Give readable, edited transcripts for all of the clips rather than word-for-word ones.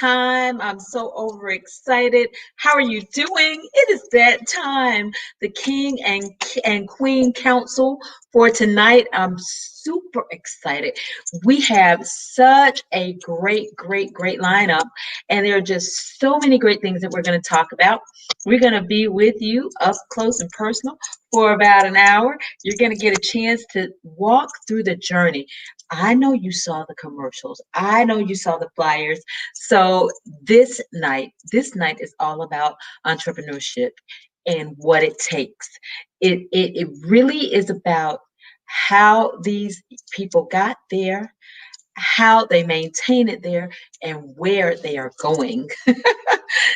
time. I'm so overexcited. How are you doing? It is that time. The King and Queen Council for tonight. I'm super excited. We have such a great lineup, and there are just so many great things that we're going to talk about. We're going to be with you up close and personal for about an hour. You're going to get a chance to walk through the journey. I know you saw the commercials. I know you saw the flyers. So this night is all about entrepreneurship and what it takes. It really is about how these people got there, how they maintain it there, and where they are going.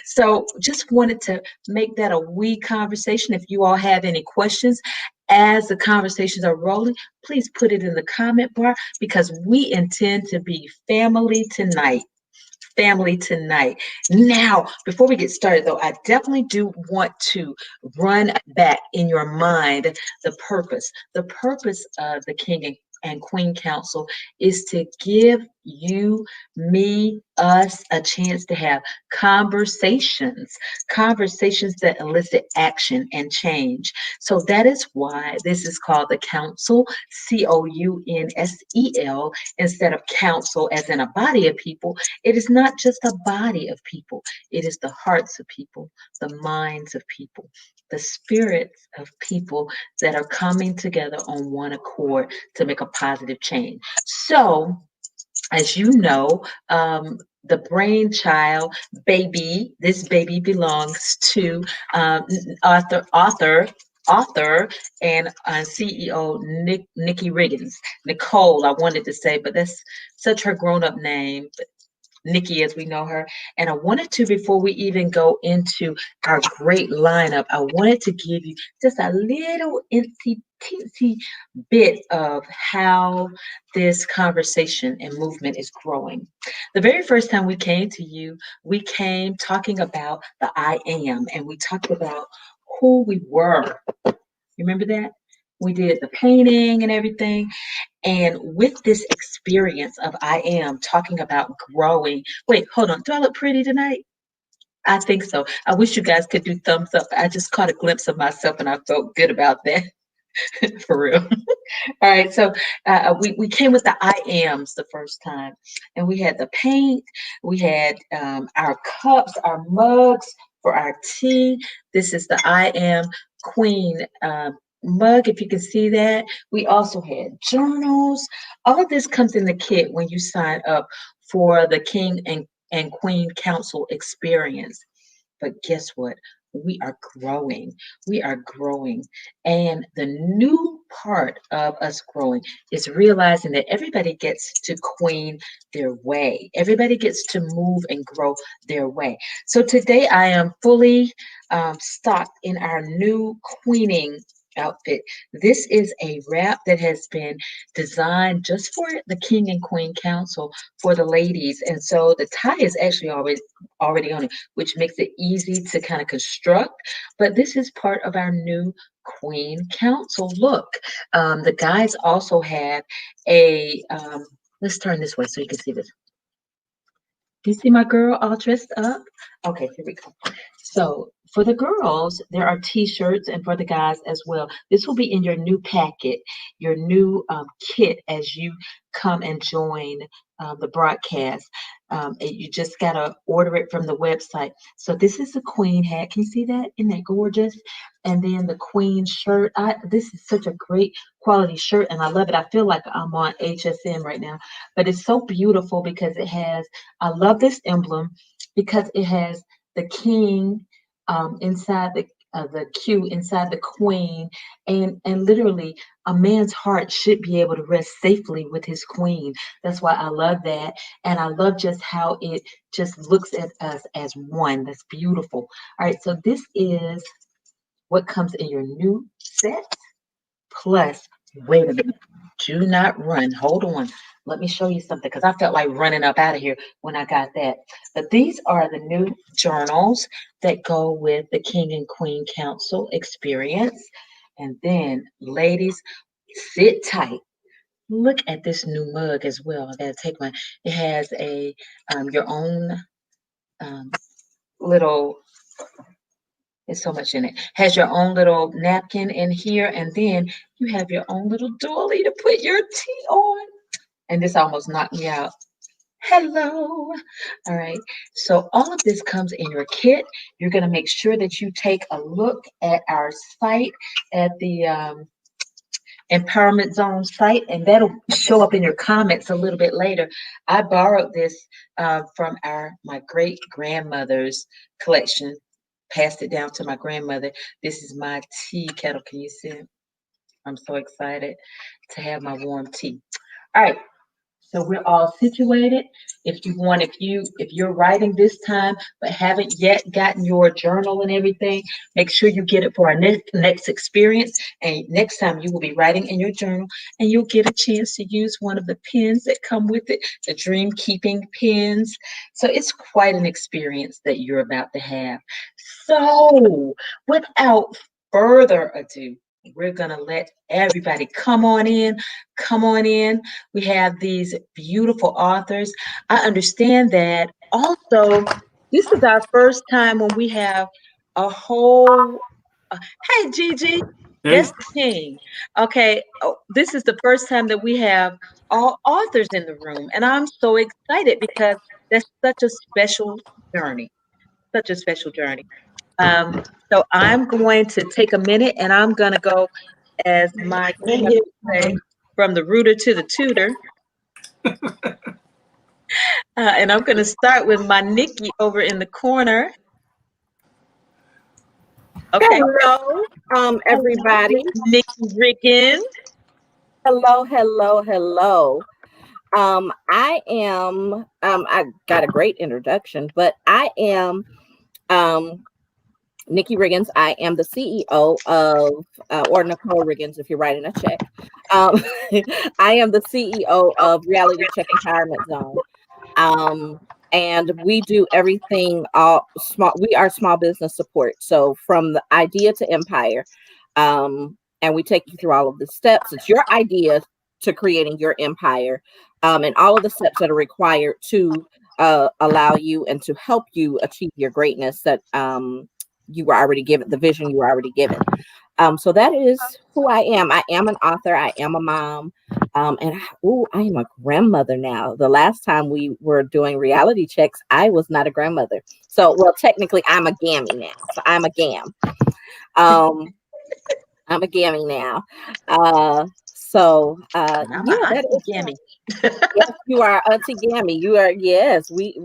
So just wanted to make that a wee conversation. If you all have any questions as the conversations are rolling, please put it in the comment bar because we intend to be family tonight. Family tonight. Now, before we get started, though, I definitely do want to run back in your mind the purpose. The purpose of the King and Queen Council is to give you, me, us a chance to have conversations that elicit action and change. So that is why this is called the Council, Counsel, instead of council as in a body of people. It is not just a body of people, it is the hearts of people, the minds of people, the spirits of people that are coming together on one accord to make a positive change. So, as you know, the brainchild this baby belongs to um, author, author and CEO Nikki Riggins. Nicole, I wanted to say, but that's such her grown-up name. Nikki, as we know her. And I wanted to, before we even go into our great lineup, I wanted to give you just a little teensy bit of how this conversation and movement is growing. The very first time we came to you, we came talking about the I am, and we talked about who we were. Remember that? We did the painting and everything. And with this experience of I am talking about growing. Wait, hold on. Do I look pretty tonight? I think so. I wish you guys could do thumbs up. I just caught a glimpse of myself and I felt good about that for real. All right. So we came with the I ams the first time, and we had the paint, we had our cups, our mugs for our tea. This is the I am queen mug, if you can see that. We also had journals. All of this comes in the kit when you sign up for the King and Queen Council experience. But guess what? We are growing. We are growing. And the new part of us growing is realizing that everybody gets to queen their way. Everybody gets to move and grow their way. So today I am fully stocked in our new queening outfit. This is a wrap that has been designed just for the King and Queen Council for the ladies. And so the tie is actually already on it, which makes it easy to kind of construct. But this is part of our new Queen Council look. The guys also have let's turn this way so you can see this. Do you see my girl all dressed up? Okay, here we go. So for the girls, there are t-shirts, and for the guys as well. This will be in your new packet, your new kit as you come and join the broadcast. And you just gotta order it from the website. So this is the queen hat. Can you see that? Isn't that gorgeous? And then the queen shirt. This is such a great quality shirt, and I love it. I feel like I'm on HSN right now, but it's so beautiful because it has. I love this emblem because it has the king inside the Q inside the queen, and literally a man's heart should be able to rest safely with his queen. That's why I love that, and I love just how it just looks at us as one. That's beautiful. All right, so this is what comes in your new set. Plus, wait a minute. Do not run. Hold on. Let me show you something because I felt like running up out of here when I got that. But these are the new journals that go with the King and Queen Council experience. And then, ladies, sit tight. Look at this new mug as well. I gotta take my. It has a your own. um, little, there's so much in it. Has your own little napkin in here, and then you have your own little dolly to put your tea on. And this almost knocked me out. Hello. All right. So all of this comes in your kit. You're going to make sure that you take a look at our site, at the Empowerment Zone site, and that'll show up in your comments a little bit later. I borrowed this from my great grandmother's collection, passed it down to my grandmother. This is my tea kettle. Can you see it? I'm so excited to have my warm tea. All right. So we're all situated. If you're writing this time but haven't yet gotten your journal and everything, make sure you get it for our next experience. And next time you will be writing in your journal, and you'll get a chance to use one of the pens that come with it, the dream keeping pens. So it's quite an experience that you're about to have. So without further ado, we're going to let everybody come on in. Come on in. We have these beautiful authors. I understand that also, this is our first time when we have a whole. Hey, Gigi, Hey, that's the king. Okay, this is the first time that we have all authors in the room, and I'm so excited because that's such a special journey. Such a special journey. Um, so I'm going to take a minute, and I'm going to go, as my Thank grandmother you. would say, from the rooter to the tutor. And I'm going to start with my Nikki over in the corner. Okay. Hello, Hello, everybody. Miss Nikki Riggins. Hello, hello, hello. I got a great introduction, but I am um, Nikki Riggins. I am the CEO of, or Nicole Riggins, if you're writing a check. Um, I am the CEO of Reality Check Empowerment Zone. And we do everything all small. We are small business support. So from the idea to empire, and we take you through all of the steps. It's your idea to creating your empire, and all of the steps that are required to allow you and to help you achieve your greatness that you were already given, the vision you were already given. So that is who I am. I am an author. I am a mom. I am a grandmother now. The last time we were doing reality checks, I was not a grandmother. So, well, technically, I'm a gammy now. So I'm a gam. I'm a gammy now. And I'm a That Auntie is. Gammy. Yes, you are Auntie Gammy. You are. Yes, we.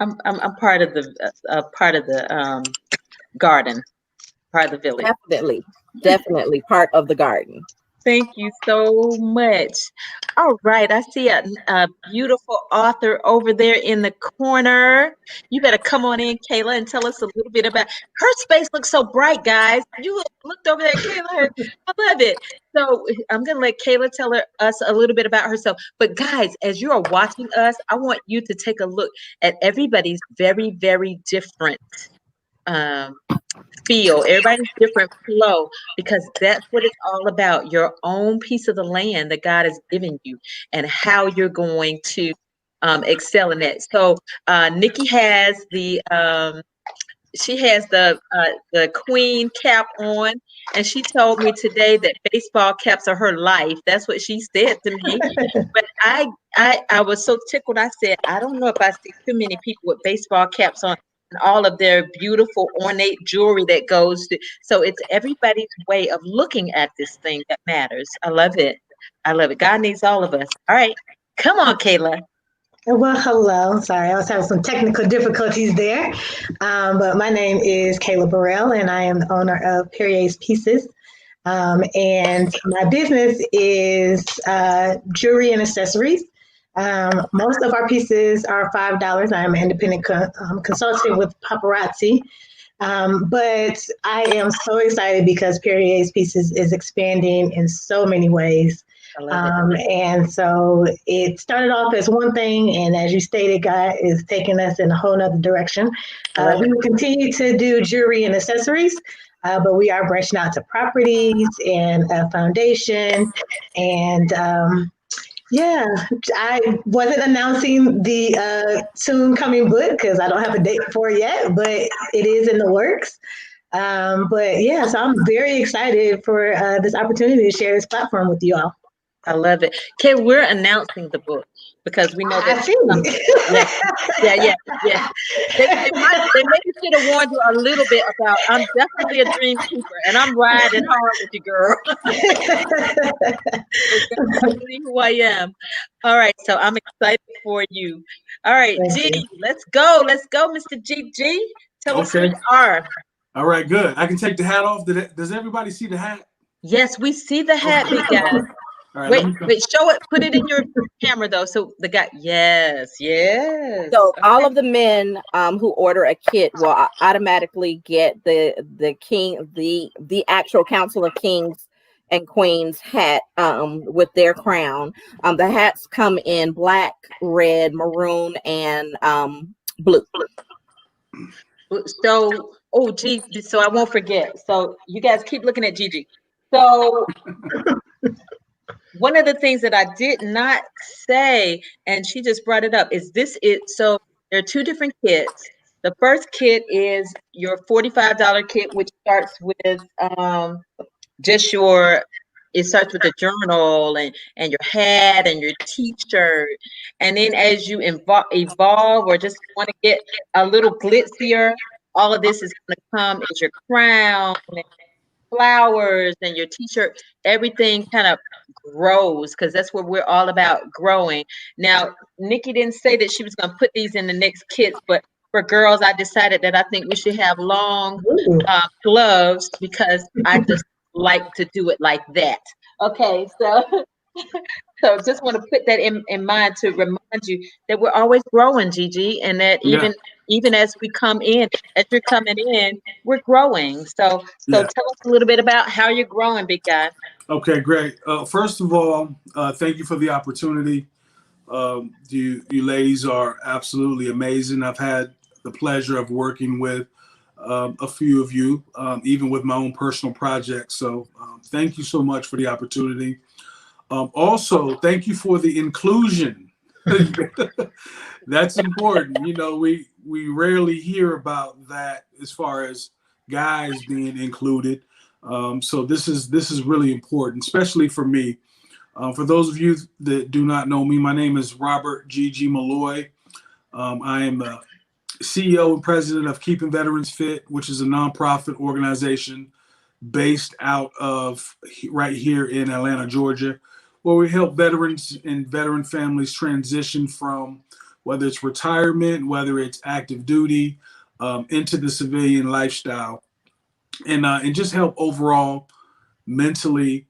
I'm part of the garden, part of the village. Definitely part of the garden. Thank you so much. All right, I see a beautiful author over there in the corner. You better come on in, Kayla, and tell us a little bit about her space. Looks so bright, guys. You looked over there, Kayla. I love it. So I'm gonna let Kayla tell us a little bit about herself. But guys, as you are watching us, I want you to take a look at everybody's very, very different um, feel, everybody's different flow, because that's what it's all about, your own piece of the land that God has given you and how you're going to excel in that. So Nikki has the queen cap on, and she told me today that baseball caps are her life. That's what she said to me. But I was so tickled. I said, I don't know if I see too many people with baseball caps on and all of their beautiful ornate jewelry that goes to. So it's everybody's way of looking at this thing that matters. I love it. I love it. God needs all of us. All right. Come on, Kayla. Well, hello. Sorry, I was having some technical difficulties there. But my name is Kayla Burrell, and I am the owner of Perrier's Pieces. And my business is jewelry and accessories. Most of our pieces are $5. I'm an independent consultant with Paparazzi. But I am so excited because Perrier's Pieces is expanding in so many ways. And so it started off as one thing, and as you stated, God is taking us in a whole nother direction. We will continue to do jewelry and accessories, but we are branching out to properties and a foundation and Yeah, I wasn't announcing the soon coming book because I don't have a date for it yet, but it is in the works. But yeah, so I'm very excited for this opportunity to share this platform with you all. I love it. Okay, we're announcing the book because we know that. I see. Yeah, yeah, yeah, yeah. They maybe should have warned you a little bit about. I'm definitely a dream keeper, and I'm riding hard with you, girl. It's definitely who I am. All right, so I'm excited for you. All right, Thank G, you. let's go. Let's go, Mr. G. Tell us who Okay. you are. All right, good. I can take the hat off. Does everybody see the hat? Yes, we see the hat, Okay. big guy. All right, let Wait, me come. wait, show it, put it in your camera though. So the guy, yes, yes. So all Okay. of the men who order a kit will automatically get the actual Council of Kings and Queens hat with their crown. The hats come in black, red, maroon, and blue. So, oh, gee, so I won't forget. So you guys keep looking at Gigi. So one of the things that I did not say, and she just brought it up, is this it? So there are two different kits. The first kit is your $45 kit, which starts with just your it starts with the journal and your hat and your t-shirt. And then as you evolve or just want to get a little glitzier, all of this is going to come as your crown and flowers and your t-shirt. Everything kind of grows because that's what we're all about, growing. Now, Nikki didn't say that she was going to put these in the next kits, but for girls, I decided that I think we should have long Ooh. gloves because I just like to do it like that. Okay, so so just want to put that in mind to remind you that we're always growing, Gigi, and that Yeah, even as we come in, as you're coming in, we're growing. So yeah. tell us a little bit about how you're growing, big guy. Okay, great. First of all, thank you for the opportunity. You ladies are absolutely amazing. I've had the pleasure of working with a few of you, even with my own personal projects. So thank you so much for the opportunity. Also, thank you for the inclusion. That's important. You know, we rarely hear about that as far as guys being included. So this is really important, especially for me. For those of you that do not know me, my name is Robert G.G. Malloy. I am a CEO and president of Keeping Veterans Fit, which is a nonprofit organization based out of right here in Atlanta, Georgia, where we help veterans and veteran families transition from whether it's retirement, whether it's active duty, into the civilian lifestyle, and just help overall mentally,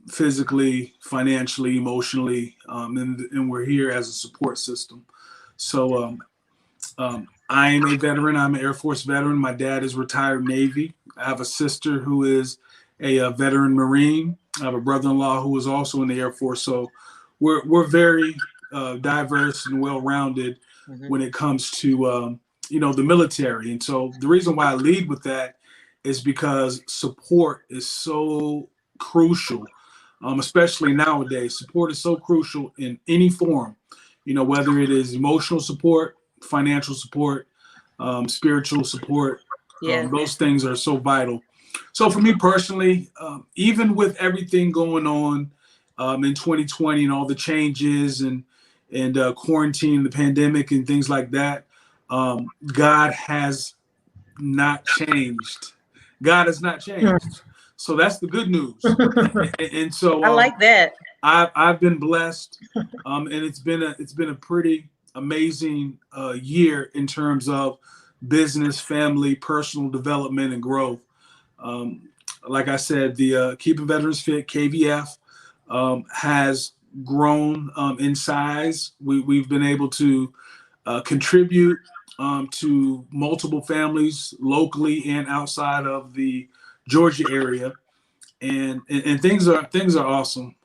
physically, financially, emotionally, and we're here as a support system. So I am a veteran. I'm an Air Force veteran. My dad is retired Navy. I have a sister who is a veteran Marine. I have a brother-in-law who is also in the Air Force. So we're very diverse and well-rounded when it comes to the military. And so the reason why I lead with that is because support is so crucial, especially nowadays. Support is so crucial in any form, whether it is emotional support, financial support, spiritual support. Yeah. Those things are so vital. So for me personally, even with everything going on in 2020 and all the changes and quarantine, the pandemic and things like that, God has not changed. God has not changed. So that's the good news. And so I like that. I've been blessed, and it's been a pretty amazing year in terms of business, family, personal development, and growth. Like I said, the Keeping Veterans Fit (KVF) has grown in size. We've been able to contribute to multiple families locally and outside of the Georgia area, and things are awesome.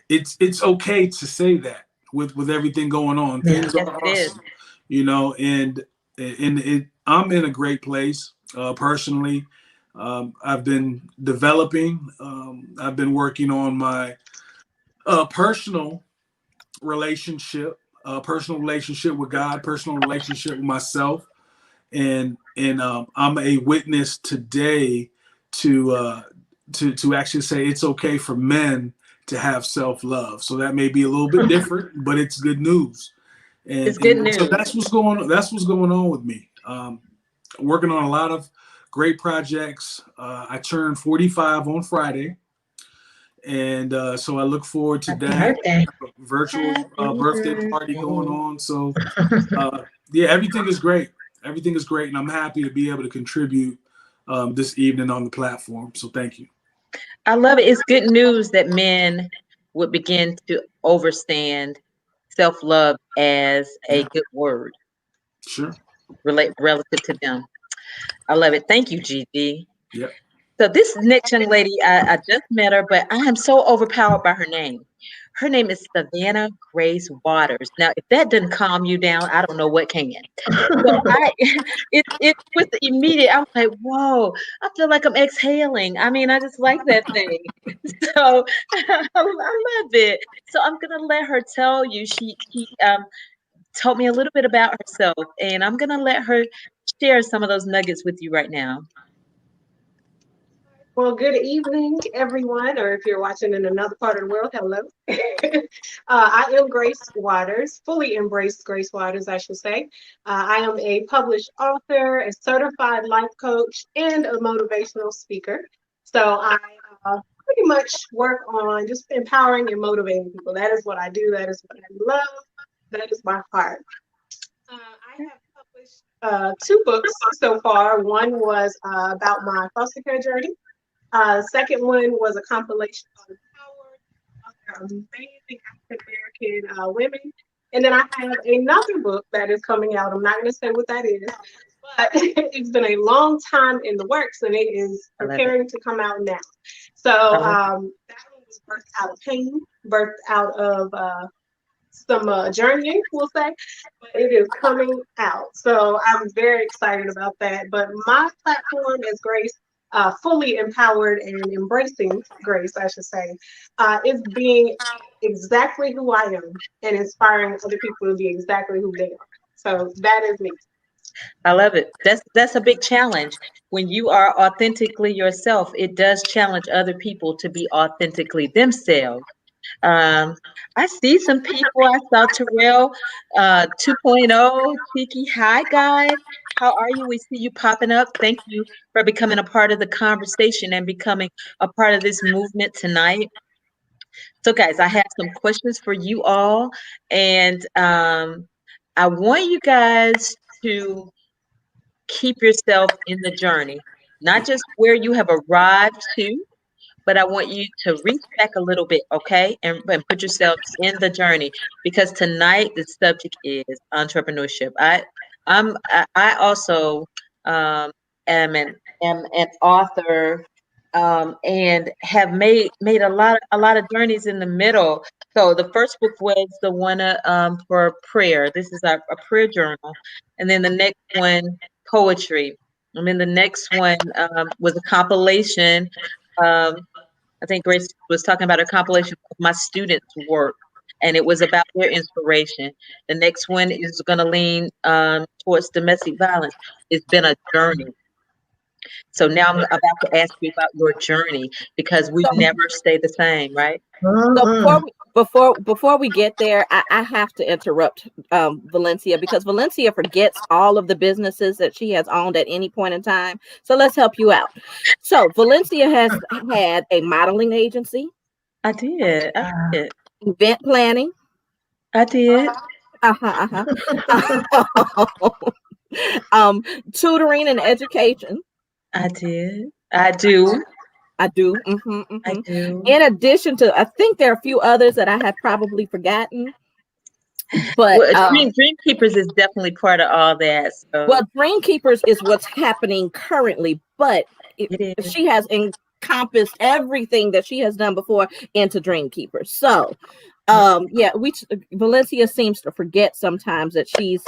It's okay to say that with everything going on. Things Yes, are it is. awesome, and I'm in a great place personally. I've been developing. I've been working on my Personal relationship, personal relationship with God, personal relationship with myself, and I'm a witness today to actually say it's okay for men to have self-love. So that may be a little bit different, but it's good news. It's good And so news. that's what's going on. That's what's going on with me. Working on a lot of great projects. I turned 45 on Friday. And so I look forward to Happy that birthday. virtual Happy birthday party going birthday. on. So yeah, everything is great. Everything is great. And I'm happy to be able to contribute this evening on the platform. So thank you. I love it. It's good news that men would begin to understand self-love as a Yeah, good word sure. relative to them. I love it. Thank you, Gigi. Yeah. So this next young lady, I just met her, but I am so overpowered by her name. Her name is Savannah Grace Waters. Now, if that doesn't calm you down, I don't know what can. So it was immediate. I'm like, whoa! I feel like I'm exhaling. I mean, I just like that thing. So I love it. So I'm gonna let her tell you. She told me a little bit about herself, and I'm gonna let her share some of those nuggets with you right now. Well, good evening, everyone, or if you're watching in another part of the world, hello. I am Grace Waters, fully embraced Grace Waters, I should say. I am a published author, a certified life coach, and a motivational speaker. So I pretty much work on just empowering and motivating people. That is what I do. That is what I love. That is my heart. I have published 2 books so far. One was about my foster care journey. Second one was a compilation of amazing African American women. And then I have another book that is coming out. I'm not going to say what that is, but it's been a long time in the works and it is preparing to come out now. So that one was birthed out of pain, birthed out of some journeying, we'll say, but it is coming out. So I'm very excited about that. But my platform is Grace, fully empowered and embracing Grace, I should say, is being exactly who I am and inspiring other people to be exactly who they are. So that is me. I love it. That's a big challenge. When you are authentically yourself, it does challenge other people to be authentically themselves. Um, I see some people. I saw Terrell 2.0, Cheeky. Hi, guys. How are you? We see you popping up. Thank you for becoming a part of the conversation and becoming a part of this movement tonight. So, guys, I have some questions for you all, and I want you guys to keep yourself in the journey, not just where you have arrived to, but I want you to reach back a little bit, okay? And put yourselves in the journey because tonight the subject is entrepreneurship. I also am an author and have made a lot of journeys in the middle. So the first book was the one for prayer. This is a prayer journal, and then the next one poetry, and then the next one was a compilation. Um, I think Grace was talking about a compilation of my students' work, and it was about their inspiration. The next one is going to lean towards domestic violence. It's been a journey. So now I'm about to ask you about your journey because we've never stayed the same, right? So before we get there, I have to interrupt Valencia because Valencia forgets all of the businesses that she has owned at any point in time. So let's help you out. So Valencia has had a modeling agency. I did. Event planning. I did. Tutoring and education. I did. I do. I do. I do. In addition to, I think there are a few others that I have probably forgotten. But Dream Keepers is definitely part of all that. So. Well, Dream Keepers is what's happening currently, but she has encompassed everything that she has done before into Dream Keepers. So, yeah, Valencia seems to forget sometimes that she's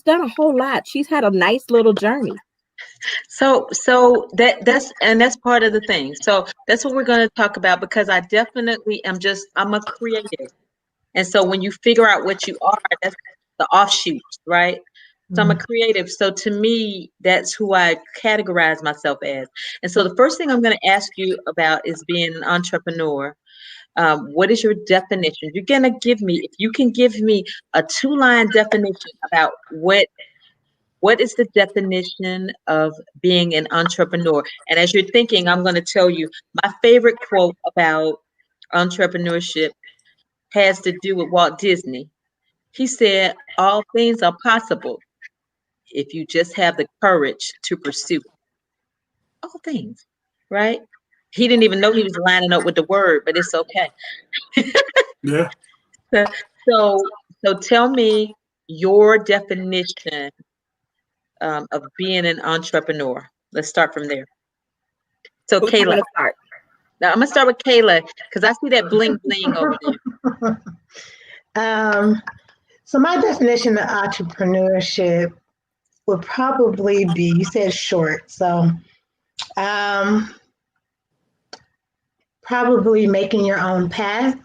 done a whole lot. She's had a nice little journey. that's part of the thing. So that's what we're going to talk about, because I definitely I'm a creative. And so when you figure out what you are, that's the offshoots, right? So I'm a creative. So to me, that's who I categorize myself as. And so the first thing I'm going to ask you about is being an entrepreneur. What is your definition? You're going to give me, if you can give me a 2-line definition about what is the definition of being an entrepreneur? And as you're thinking, I'm going to tell you my favorite quote about entrepreneurship has to do with Walt Disney. He said, all things are possible if you just have the courage to pursue all things, right? He didn't even know he was lining up with the word, but it's okay. Yeah. So, so tell me your definition of being an entrepreneur. Let's start from there. So, Who's going Kayla, to start? now I'm gonna start with Kayla because I see that bling bling over there. So my definition of entrepreneurship would probably be, you said short, so probably making your own path,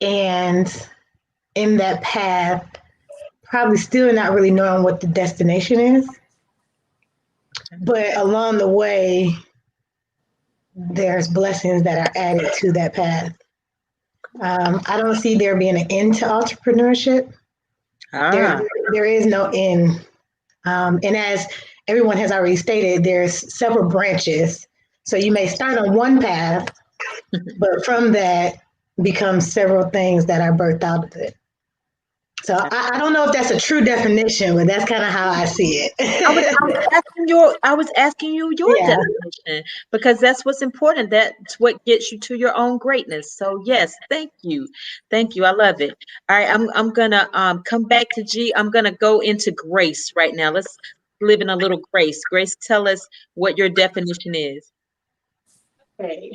and in that path, probably still not really knowing what the destination is, but along the way, there's blessings that are added to that path. I don't see there being an end to entrepreneurship. There is no end. And as everyone has already stated, there's several branches. So you may start on one path, but from that becomes several things that are birthed out of it. So I don't know if that's a true definition, but that's kind of how I see it. I was asking you your definition because that's what's important. That's what gets you to your own greatness. So yes, thank you. I love it. All right, I'm gonna come back to G. I'm gonna go into Grace right now. Let's live in a little Grace. Grace, tell us what your definition is. Okay.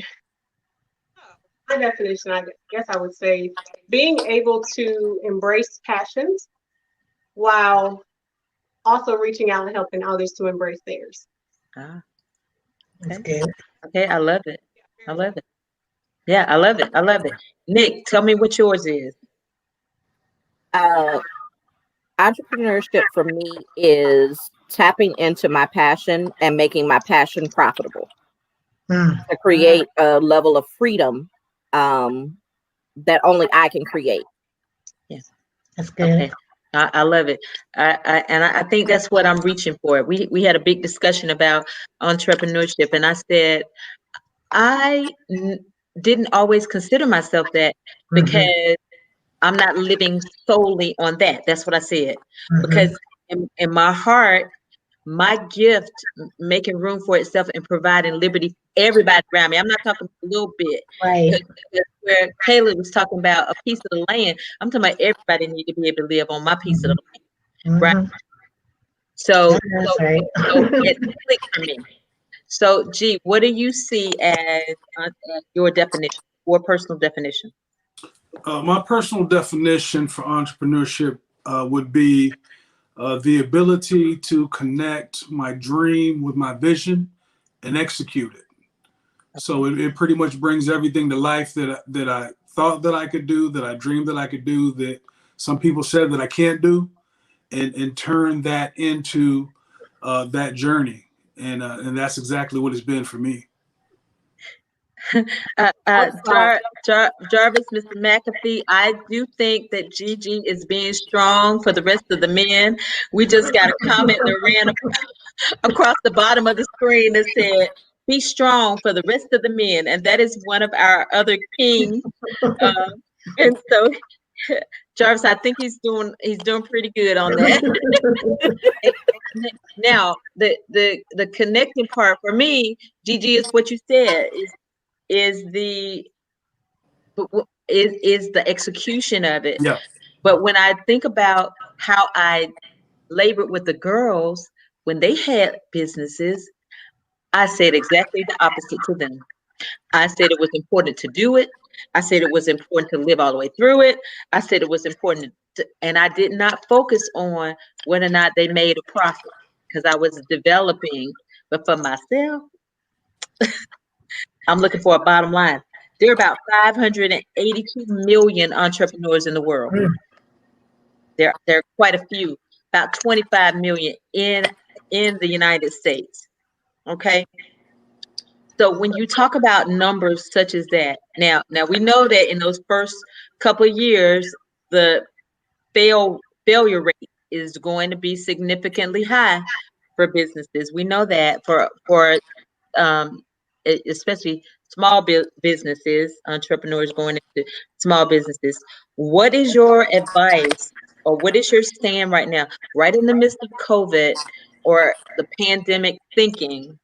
My definition, I guess I would say, being able to embrace passions while also reaching out and helping others to embrace theirs. Okay. That's good. Okay, I love it. Yeah, I love it. Nick, tell me what yours is. Entrepreneurship for me is tapping into my passion and making my passion profitable to create a level of freedom that only I can create. Yes, that's good. Okay. I love it. I think that's what I'm reaching for. We had a big discussion about entrepreneurship, and I said didn't always consider myself that because I'm not living solely on that. That's what I said. Because in my heart, my gift, making room for itself and providing liberty for everybody around me. I'm not talking a little bit. Right. Where Kayla was talking about a piece of the land, I'm talking about everybody need to be able to live on my piece of the land. Right. So it clicked for me. So G, what do you see as your definition, your personal definition? My personal definition for entrepreneurship would be the ability to connect my dream with my vision and execute it. So it pretty much brings everything to life that I thought that I could do, that I dreamed that I could do, that some people said that I can't do, and turn that into that journey. And that's exactly what it's been for me. Jarvis, Mr. McAfee, I do think that Gigi is being strong for the rest of the men. We just got a comment that ran across the bottom of the screen that said, "Be strong for the rest of the men," and that is one of our other kings. And so, Jarvis, I think he's doing pretty good on that. Now, the connecting part for me, Gigi, is what you said is the execution of it. Yeah. But when I think about how I labored with the girls when they had businesses, I said exactly the opposite to them. I said it was important to do it. I said it was important to live all the way through it. I said it was important and I did not focus on whether or not they made a profit. because I was developing. But for myself, I'm looking for a bottom line. There are about 582 million entrepreneurs in the world. Mm. There are quite a few, about 25 million in the United States. Okay. So when you talk about numbers such as that, now we know that in those first couple of years, the failure rate is going to be significantly high for businesses. We know that for um, especially small businesses, entrepreneurs going into small businesses. What is your advice, or what is your stand right now, right in the midst of COVID or the pandemic thinking?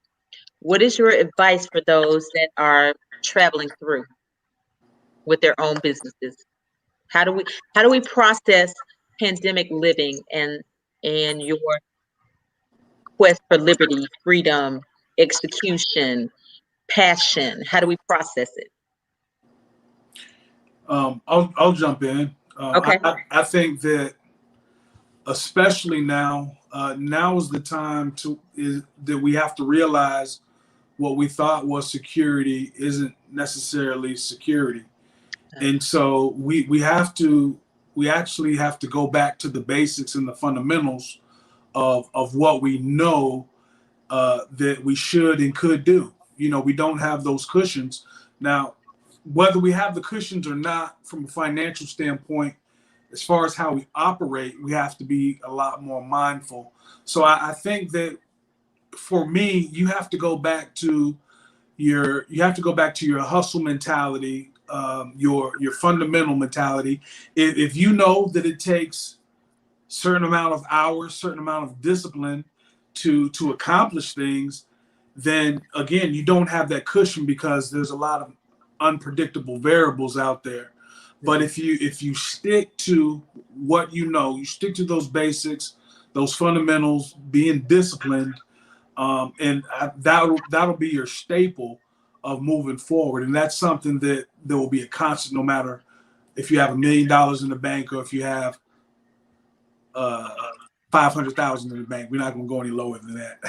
What is your advice for those that are traveling through with their own businesses? How do we process pandemic living and your quest for liberty, freedom, execution, passion? How do we process it? I'll jump in. Okay. I think that especially now, now is the time that we have to realize what we thought was security isn't necessarily security. And so we actually have to go back to the basics and the fundamentals of what we know that we should and could do. We don't have those cushions. Now, whether we have the cushions or not, from a financial standpoint, as far as how we operate, we have to be a lot more mindful. So I think that for me, you have to go back to your hustle mentality, your fundamental mentality. If you know that it takes certain amount of hours, certain amount of discipline to accomplish things, then again, you don't have that cushion because there's a lot of unpredictable variables out there. But if you stick to what you stick to those basics, those fundamentals, being disciplined, and that'll be your staple of moving forward. And that's something that there will be a constant, no matter if you have $1 million in the bank or if you have 500,000 in the bank. We're not going to go any lower than that.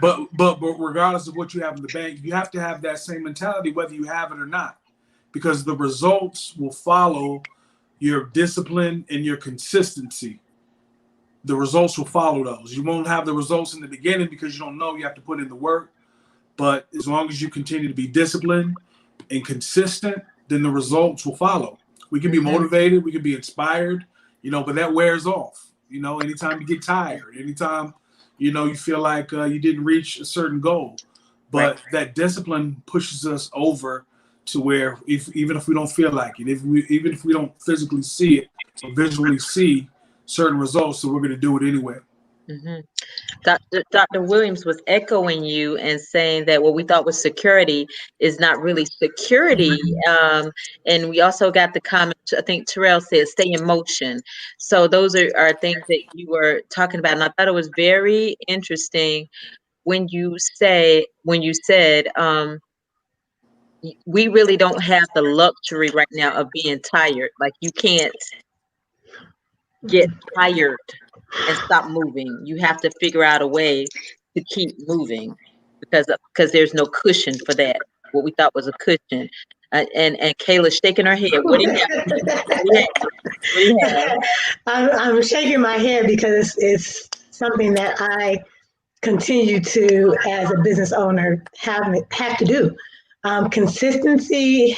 but regardless of what you have in the bank, you have to have that same mentality, whether you have it or not, because the results will follow your discipline and your consistency. The results will follow those. You won't have the results in the beginning because you don't know. You have to put in the work. But as long as you continue to be disciplined and consistent, then the results will follow. We can be motivated, we can be inspired, but that wears off. Anytime you get tired, anytime, you feel like you didn't reach a certain goal. But that discipline pushes us over to where even if we don't feel like it, even if we don't physically see it or visually see certain results, so we're going to do it anyway. Mm-hmm. Dr. Williams was echoing you and saying that what we thought was security is not really security. And we also got the comment, I think Terrell said, stay in motion. So those are things that you were talking about. And I thought it was very interesting when you said, we really don't have the luxury right now of being tired. Like, you can't get tired and stop moving. You have to figure out a way to keep moving because there's no cushion for that. What we thought was a cushion. And Kayla's shaking her head. What do you have? What do you have? I'm shaking my head because it's something that I continue to, as a business owner, have to do. Consistency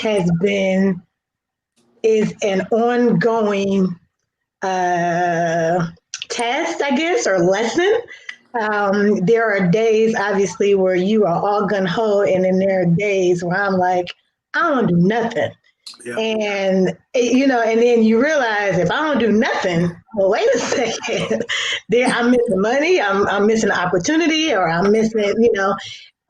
is an ongoing test, I guess, or lesson. There are days, obviously, where you are all gung-ho, and then there are days where I'm like, I don't do nothing. Yeah. And, and then you realize, if I don't do nothing, well, wait a second, I'm missing money, I'm missing an opportunity, or I'm missing,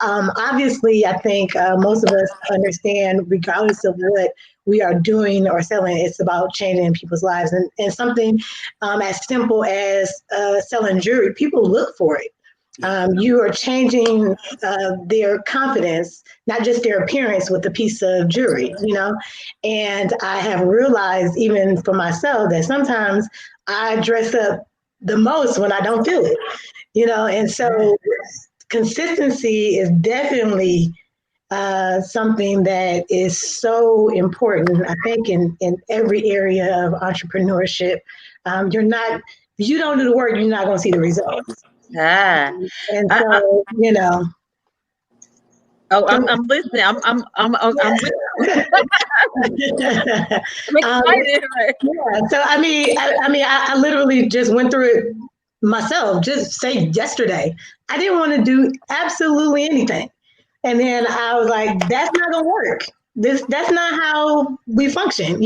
obviously, I think most of us understand, regardless of what we are doing or selling, it's about changing people's lives. And something as simple as selling jewelry, people look for it. You are changing their confidence, not just their appearance, with a piece of jewelry, And I have realized, even for myself, that sometimes I dress up the most when I don't feel it, and so consistency is definitely something that is so important, I think, in every area of entrepreneurship. If you don't do the work, you're not going to see the results. Ah, And I, so, oh, I'm listening. I'm with you. I'm um, excited. yeah. So, I literally just went through it myself, just say yesterday. I didn't want to do absolutely anything. And then I was like, that's not gonna work. That's not how we function,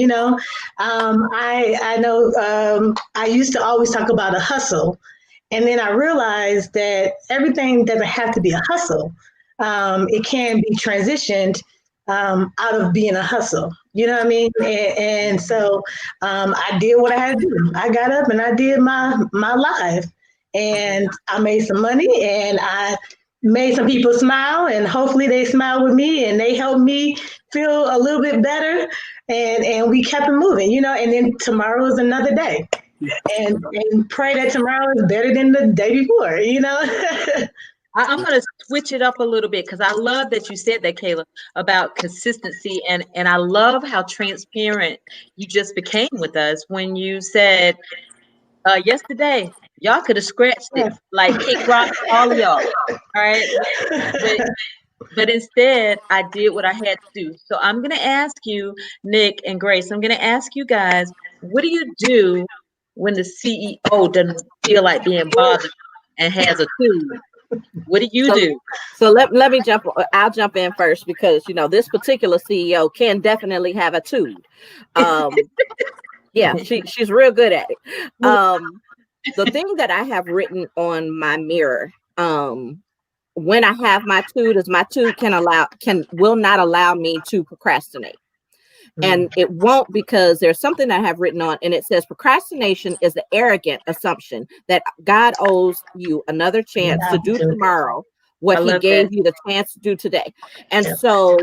I know I used to always talk about a hustle, and then I realized that everything doesn't have to be a hustle. It can be transitioned out of being a hustle. You know what I mean? And so I did what I had to do. I got up and I did my live, and I made some money, and I made some people smile, and hopefully they smile with me, and they helped me feel a little bit better, and we kept it moving, and then tomorrow is another day, and pray that tomorrow is better than the day before. I'm going to switch it up a little bit because I love that you said that, Kayla, about consistency, and I love how transparent you just became with us when you said yesterday y'all could have scratched it, like kick rocks, all of y'all. All right, but but instead I did what I had to do. So I'm going to ask you, Nick and Grace, I'm going to ask you guys, what do you do when the CEO doesn't feel like being bothered and has a tool? What do you do? So let me jump. I'll jump in first because this particular CEO can definitely have a tool. Yeah, she's real good at it. The thing that I have written on my mirror, when I have my tool, is my tool will not allow me to procrastinate. And it won't, because there's something I have written on, and it says procrastination is the arrogant assumption that God owes you another chance to do tomorrow what he gave you the chance to do today. And so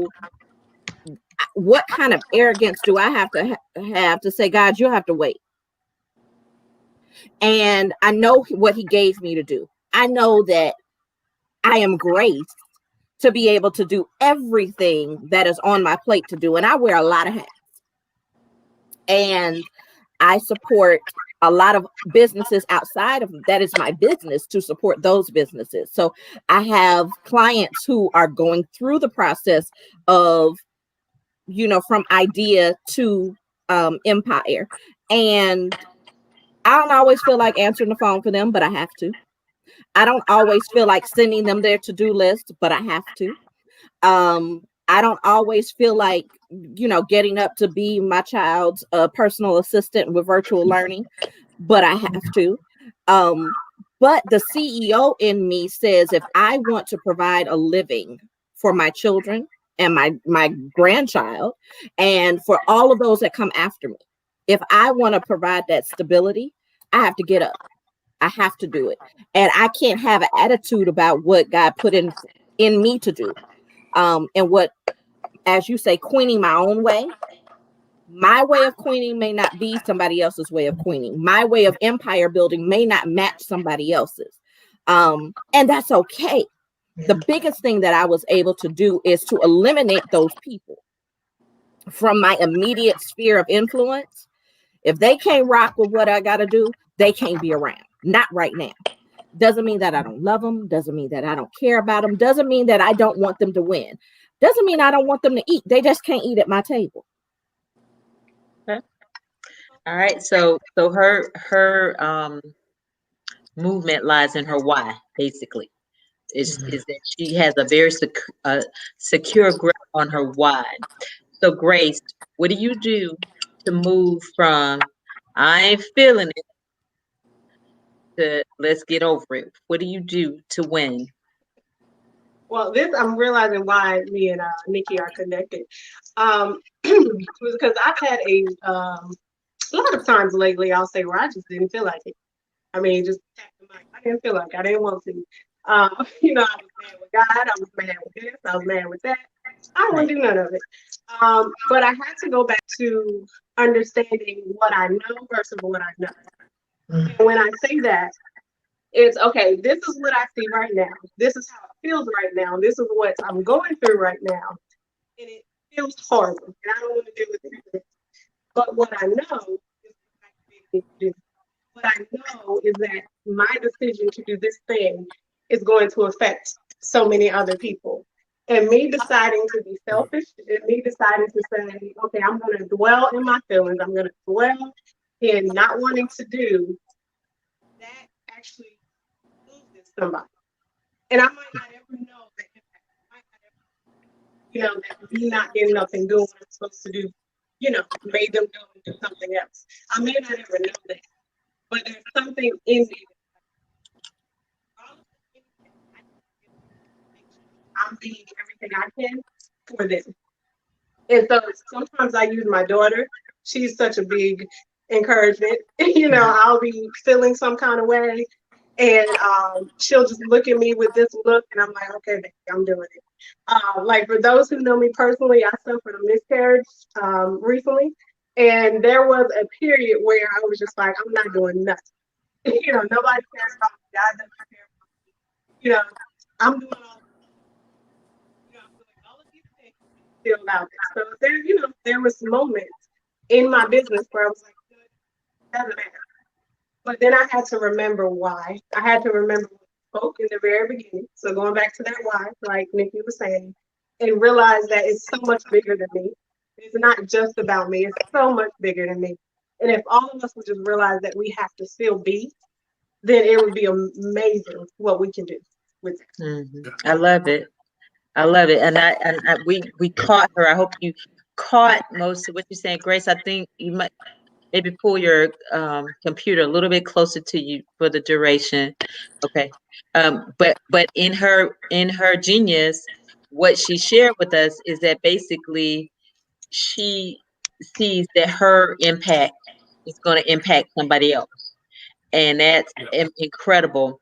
what kind of arrogance do I have to say, God, you'll have to wait? And I know what he gave me to do. I know that I am graced to be able to do everything that is on my plate to do. And I wear a lot of hats. And I support a lot of businesses outside of that. Is my business to support those businesses. So I have clients who are going through the process of, from idea to empire. And I don't always feel like answering the phone for them, but I have to. I don't always feel like sending them their to-do list, but I have to. I don't always feel like, getting up to be my child's personal assistant with virtual learning, but I have to. But the CEO in me says, if I want to provide a living for my children and my grandchild, and for all of those that come after me, if I want to provide that stability, I have to get up. I have to do it. And I can't have an attitude about what God put in me to do. And what, as you say, queening my own way. My way of queening may not be somebody else's way of queening. My way of empire building may not match somebody else's. And that's okay. The biggest thing that I was able to do is to eliminate those people from my immediate sphere of influence. If they can't rock with what I got to do, they can't be around. Not right now. Doesn't mean that I don't love them. Doesn't mean that I don't care about them. Doesn't mean that I don't want them to win. Doesn't mean I don't want them to eat. They just can't eat at my table. Okay. All right. So her movement lies in her why, basically. Is that she has a very secure grip on her why. So Grace, what do you do to move from I ain't feeling it to let's get over it? What do you do to win? Well, I'm realizing why me and Nikki are connected. Because I've had a lot of times lately, I'll say, where I just didn't feel like it. I mean, just I didn't feel like it. I didn't want to. I was mad with God. I was mad with this. I was mad with that. I don't want to do none of it. But I had to go back to understanding what I know versus what I know. Mm. And when I say that, it's okay, this is what I see right now. This is how it feels right now. This is what I'm going through right now. And it feels horrible. And I don't want to deal with it. But what I know is what I need to do. What I know is that my decision to do this thing is going to affect so many other people. And me deciding to be selfish and me deciding to say, okay, I'm going to dwell in my feelings. I'm going to dwell in not wanting to do that actually loses somebody. And I might not ever know that impact. I might not ever, that me not getting up and doing what I'm supposed to do, made them go and do something else. I may not ever know that. But there's something in me I'm being everything I can for them. And so sometimes I use my daughter. She's such a big encouragement. I'll be feeling some kind of way, and she'll just look at me with this look, and I'm like, okay, baby, I'm doing it. Like for those who know me personally, I suffered a miscarriage recently, and there was a period where I was just like, I'm not doing nothing. Nobody cares about me. God doesn't care about me. I'm doing all of these things still out there. So there was moments in my business where I was like, it doesn't matter. But then I had to remember why. I had to remember what I spoke in the very beginning. So going back to that why, like Nikki was saying, and realize that it's so much bigger than me. It's not just about me. It's so much bigger than me. And if all of us would just realize that we have to still be, then it would be amazing what we can do with it. Mm-hmm. I love it. I love it. And we caught her. I hope you caught most of what you're saying, Grace. I think you might maybe pull your computer a little bit closer to you for the duration. Okay. But in her genius, what she shared with us is that basically she sees that her impact is going to impact somebody else. And that's incredible.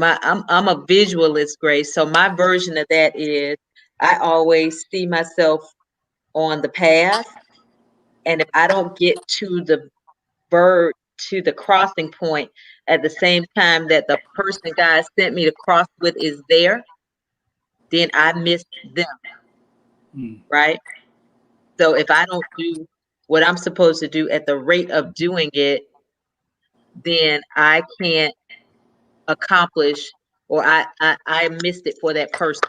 I'm a visualist, Grace. So my version of that is I always see myself on the path, and if I don't get to the crossing point at the same time that the person God sent me to cross with is there, then I miss them, right? So if I don't do what I'm supposed to do at the rate of doing it, then I can't accomplish, or I missed it for that person.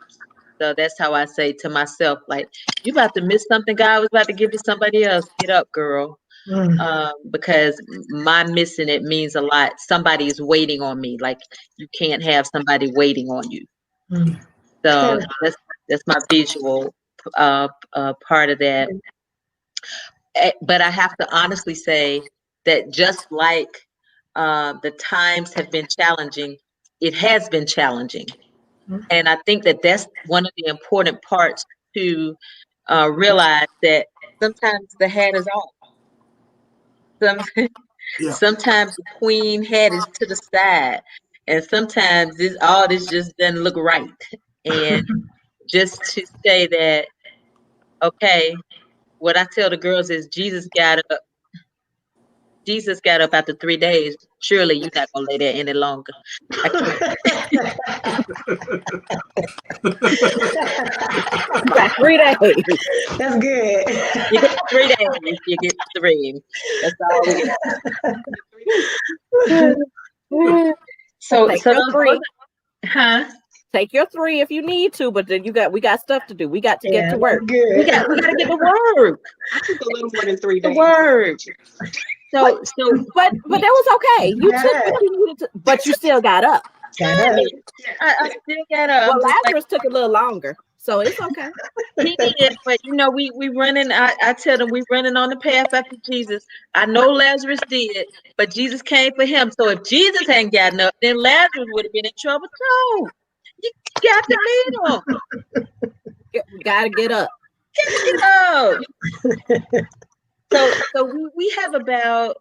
So that's how I say to myself, like, you about to miss something God was about to give to somebody else. Get up, girl. Because my missing it means a lot. Somebody is waiting on me. Like, you can't have somebody waiting on you. So that's my visual part of that. But I have to honestly say that just like the times have been challenging, it has been challenging. And I think that that's one of the important parts to realize, that sometimes the hat is off. Sometimes the queen hat is to the side. And sometimes all this just doesn't look right. And just to say that, okay, what I tell the girls is Jesus got up. Jesus got up after 3 days. Surely you're not gonna lay there any longer. I can't. You got 3 days. That's good. You get 3 days. You get 3. That's all we get. So Take your 3. Huh? Take your 3 if you need to, but then we got stuff to do. We got to get to work. Good. We got to get to work. I took a little more than 3 days. Work. So, but that was okay. You took what you needed to, but you still got up. I still got up. Well, Lazarus took a little longer, so it's okay. He did, but we running. I tell them we running on the path after Jesus. I know Lazarus did, but Jesus came for him. So if Jesus hadn't gotten up, then Lazarus would have been in trouble too. You got to meet him. You gotta get up. So we have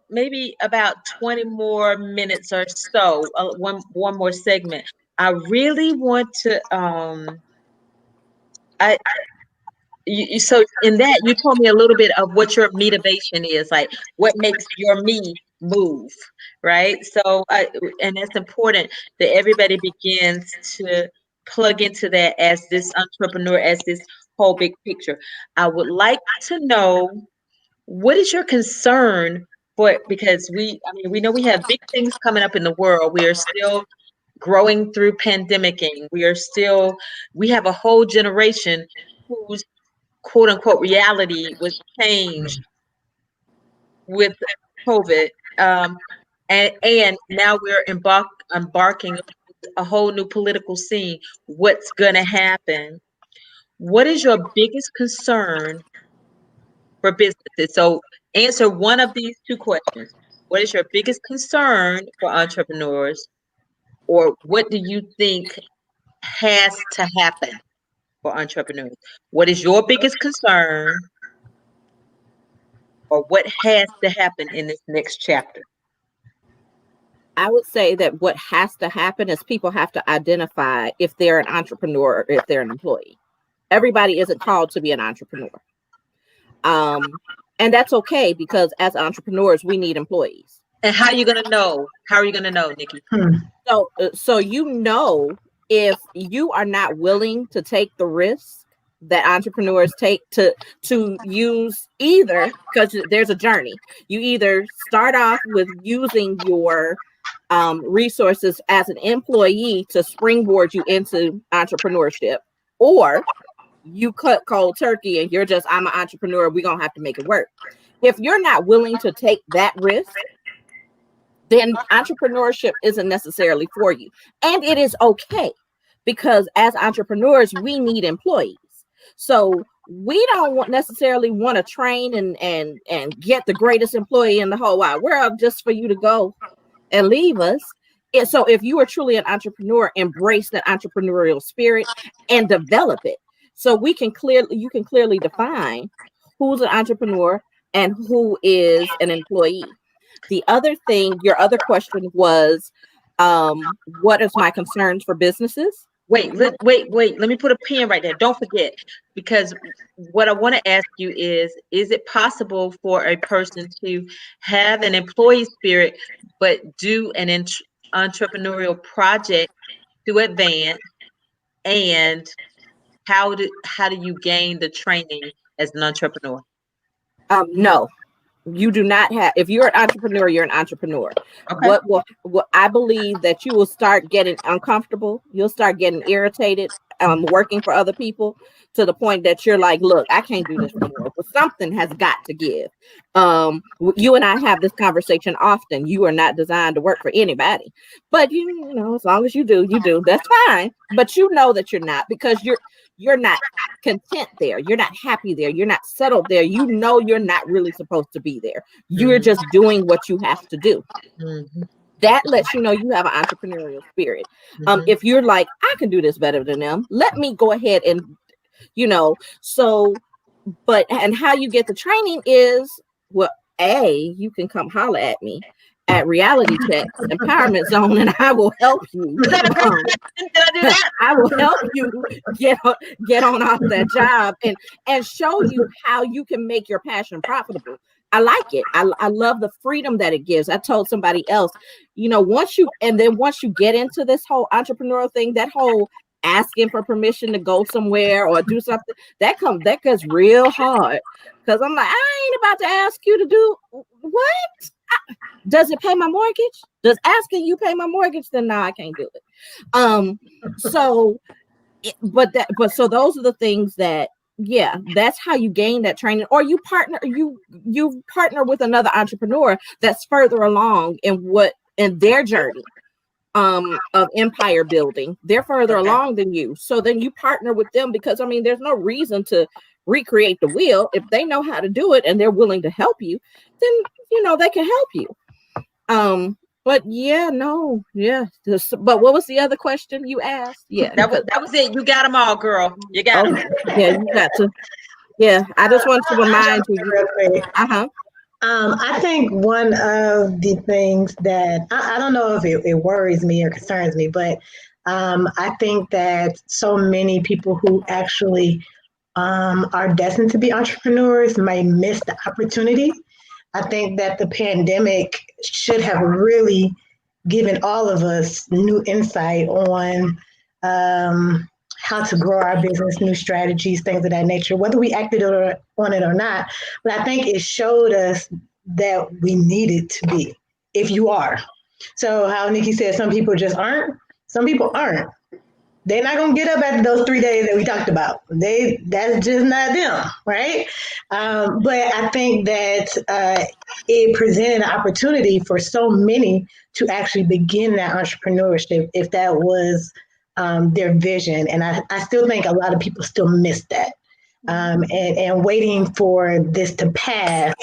maybe about 20 more minutes or so. One more segment. I really want to. So in that, you told me a little bit of what your motivation is, like what makes your me move, right? So, and it's important that everybody begins to plug into that as this entrepreneur, as this whole big picture. I would like to know, what is your concern for, because I mean, we know we have big things coming up in the world. We are still growing through pandemicing. We have a whole generation whose quote unquote reality was changed with COVID. Um, and now we're embarking a whole new political scene. What's going to happen? What is your biggest concern for businesses? So answer one of these two questions. What is your biggest concern for entrepreneurs? Or what do you think has to happen for entrepreneurs? What is your biggest concern? Or what has to happen in this next chapter? I would say that what has to happen is people have to identify if they're an entrepreneur or if they're an employee. Everybody isn't called to be an entrepreneur. And that's okay, because as entrepreneurs, we need employees. And how are you going to know? How are you going to know, Nikki? So you know, if you are not willing to take the risk that entrepreneurs take to use, either, because there's a journey. You either start off with using your resources as an employee to springboard you into entrepreneurship, or you cut cold turkey and you're just, I'm an entrepreneur, we're gonna have to make it work. If you're not willing to take that risk, then entrepreneurship isn't necessarily for you. And it is okay, because as entrepreneurs, we need employees. So we don't necessarily want to train and get the greatest employee in the whole wide world just for you to go and leave us. And so if you are truly an entrepreneur, embrace that entrepreneurial spirit and develop it. So you can clearly define who's an entrepreneur and who is an employee. The other thing, your other question was, what is my concerns for businesses? Wait. Let me put a pin right there. Don't forget, because what I want to ask you is it possible for a person to have an employee spirit, but do an entrepreneurial project to advance? And how do you gain the training as an entrepreneur? No. You do not have, if you're an entrepreneur, you're an entrepreneur. Okay. What I believe that you will start getting uncomfortable, you'll start getting irritated, working for other people, to the point that you're like, look, I can't do this anymore. But something has got to give. You and I have this conversation often. You are not designed to work for anybody, but you know, as long as you do, that's fine. But you know that you're not, because you're not content there. You're not happy there. You're not settled there. You know, you're not really supposed to be there. You're just doing what you have to do. Mm-hmm. That lets you know you have an entrepreneurial spirit. Mm-hmm. If you're like, I can do this better than them, let me go ahead and, you know, so, but, and how you get the training is, well, you can come holler at me at Reality Checks Empowerment Zone, and I will help you. I will help you get on off that job and show you how you can make your passion profitable. I like it. I love the freedom that it gives. I told somebody else, you know, once you get into this whole entrepreneurial thing, that whole asking for permission to go somewhere or do something, that gets real hard. Because I'm like, I ain't about to ask you to do what? Does it pay my mortgage? Does asking you pay my mortgage? Then no, I can't do it. So those are the things that, yeah, that's how you gain that training. Or you partner with another entrepreneur that's further along in their journey of empire building. They're further along than you. So then you partner with them, because I mean, there's no reason to recreate the wheel. If they know how to do it and they're willing to help you, then you know they can help you. But but what was the other question you asked? Yeah, that was it. You got them all, girl. You got them. Yeah, you got to. Yeah, I just want to remind you. I think one of the things that I don't know if it worries me or concerns me, but I think that so many people who actually are destined to be entrepreneurs might miss the opportunity I think that the pandemic should have really given all of us new insight on how to grow our business, new strategies, things of that nature, whether we acted on it or not. But I think it showed us that we needed to be, if you are. So how Nikki said, some people just aren't. Some people aren't. They're not gonna get up after those 3 days that we talked about. That's just not them, right? But I think that it presented an opportunity for so many to actually begin that entrepreneurship if that was their vision. And I still think a lot of people still miss that and waiting for this to pass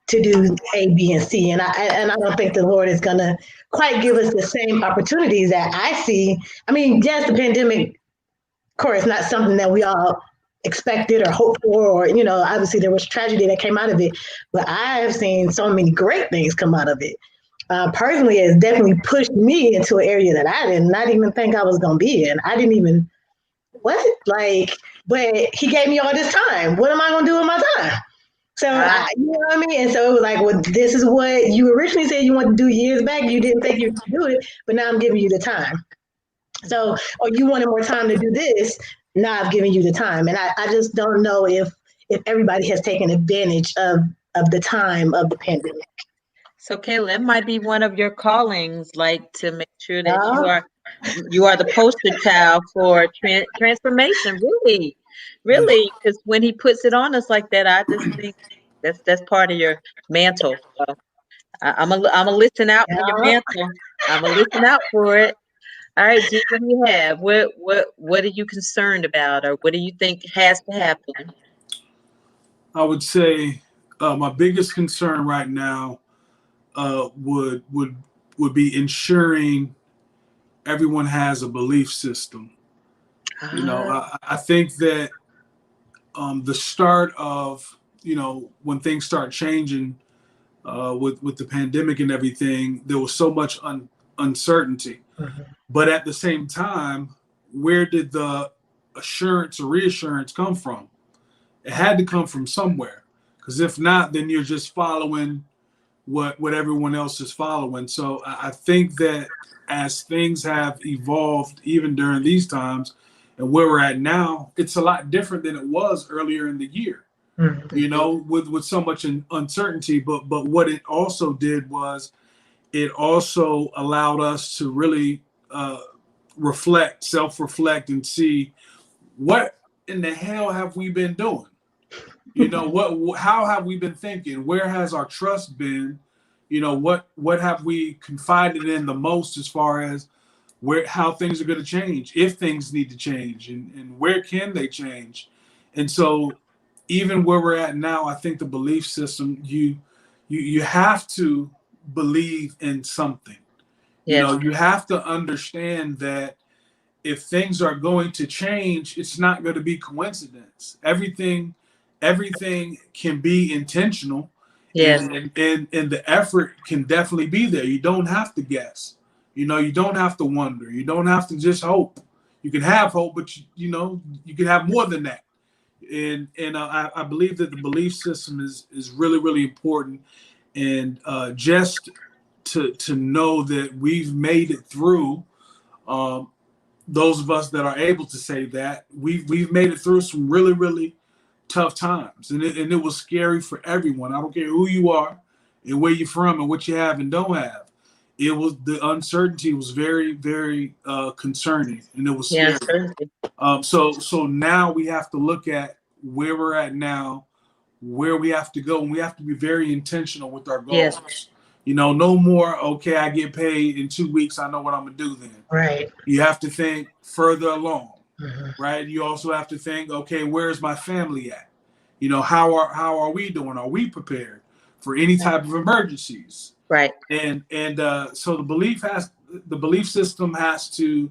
to do A, B, and C. And I don't think the Lord is gonna quite give us the same opportunities that I see. I mean, yes, the pandemic, of course, not something that we all expected or hoped for, or, obviously there was tragedy that came out of it, but I have seen so many great things come out of it. Personally, it's definitely pushed me into an area that I did not even think I was going to be in. I didn't even, but he gave me all this time. What am I going to do with my time? So, you know what I mean? And so it was like, well, this is what you originally said you wanted to do years back. You didn't think you could do it, but now I'm giving you the time. So, or you wanted more time to do this, now I've given you the time. And I just don't know if everybody has taken advantage of the time of the pandemic. So, Kayla, it might be one of your callings, like to make sure that you are the poster child for transformation, really. Really, because when he puts it on us like that, I just think that's part of your mantle. So I'm a listen out for your mantle. I'm a listen out for it. All right, G, what do you have? What are you concerned about, or what do you think has to happen? I would say my biggest concern right now would be ensuring everyone has a belief system. I think that the start of when things start changing with the pandemic and everything, there was so much uncertainty. Mm-hmm. But at the same time, where did the assurance or reassurance come from? It had to come from somewhere, because if not, then you're just following what everyone else is following. So I think that as things have evolved, even during these times, and where we're at now, it's a lot different than it was earlier in the year. Mm-hmm. With so much uncertainty. But what it also did was it also allowed us to really self-reflect, and see what in the hell have we been doing? How have we been thinking? Where has our trust been? What have we confided in the most as far as how things are going to change, if things need to change, and where can they change? And so even where we're at now, I think the belief system, you have to believe in something. Yes. You have to understand that if things are going to change, it's not going to be coincidence. Everything can be intentional. Yes. And the effort can definitely be there. You don't have to guess. You don't have to wonder. You don't have to just hope. You can have hope, but you can have more than that. And I believe that the belief system is really, really important. And just to know that we've made it through, those of us that are able to say that we've made it through some really, really tough times, and it was scary for everyone. I don't care who you are and where you're from and what you have and don't have. The uncertainty was very, very concerning, and it was scary. So now we have to look at where we're at now, where we have to go, and we have to be very intentional with our goals. Yes. No more, okay, I get paid in 2 weeks, I know what I'm gonna do then. Right. You have to think further along. Mm-hmm. Right. You also have to think, okay, where's my family at? How are we doing? Are we prepared for any type of emergencies? Right. And so the belief system has to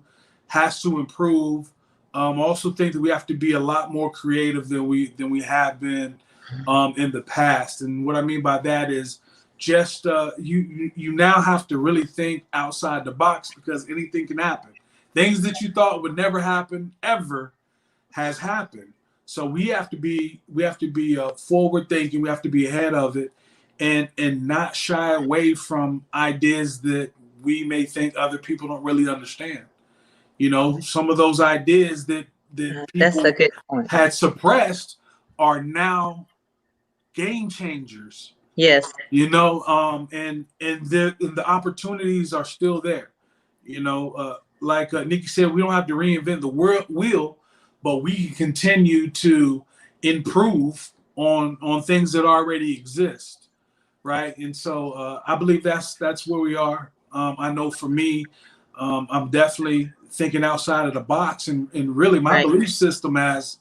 improve. Also think that we have to be a lot more creative than we have been in the past. And what I mean by that is just you now have to really think outside the box, because anything can happen. Things that you thought would never happen ever has happened. So we have to be forward thinking. We have to be ahead of it, and not shy away from ideas that we may think other people don't really understand. You know, some of those ideas that That's people a good point. had suppressed are now game changers. Yes. You know, and the opportunities are still there. You know, like Nikki said, we don't have to reinvent the wheel, but we can continue to improve on things that already exist, right? And so I believe that's where we are. I know for me, I'm definitely thinking outside of the box, and really my Right. belief system has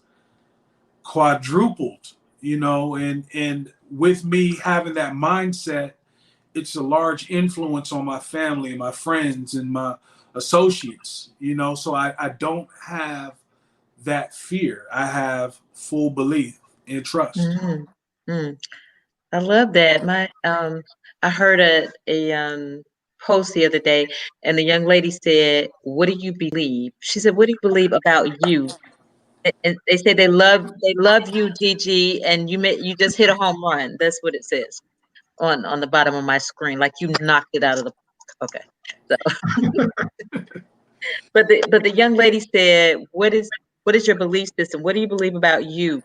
quadrupled. You know, and with me having that mindset, it's a large influence on my family and my friends and my associates. You know, so I don't have that fear. I have full belief and trust. Mm, mm. I love that. I heard a post the other day, and the young lady said, "What do you believe?" She said, "What do you believe about you?" And they said they love you, Gigi, and you just hit a home run. That's what it says on the bottom of my screen, like you knocked it out of the park. Okay. So, but the young lady said, what is your belief system? What do you believe about you?"